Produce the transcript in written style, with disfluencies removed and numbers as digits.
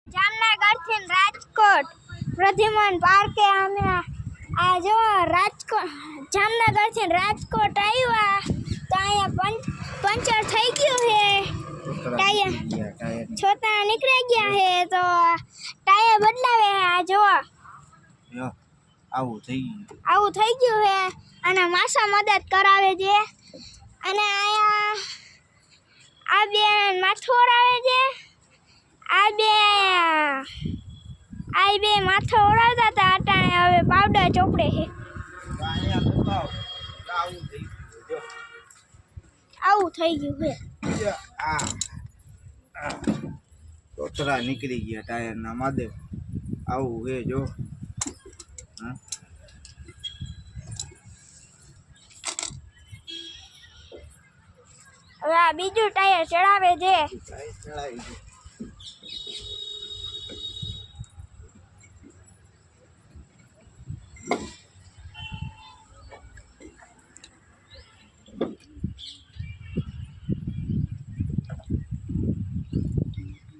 જામનગર થી રાજકોટ પ્રદ્યુમન પાર્કે અમે આ જો રાજકોટ જામનગર થી રાજકોટ આવ્યા તો અહીંયા પંચર થઈ ગયું છે ટાયર છોતા નીકળી ગયા છે તો ટાયર બદલાવે આ જો આવું થઈ ગયું છે અને માસા મદદ કરાવે છે અને અહીંયા આ બેન માથું ઓળાવે છે આ બે માથું ઓળાવતા હતા અટાણે હવે પાવડર ચોપડે છે આવું થઈ ગયું છે તોતરા નીકળી ગયા ટાયર ના માદે આવું હે જો હવે આ બીજું ટાયર ચડાવે છે ચડાવી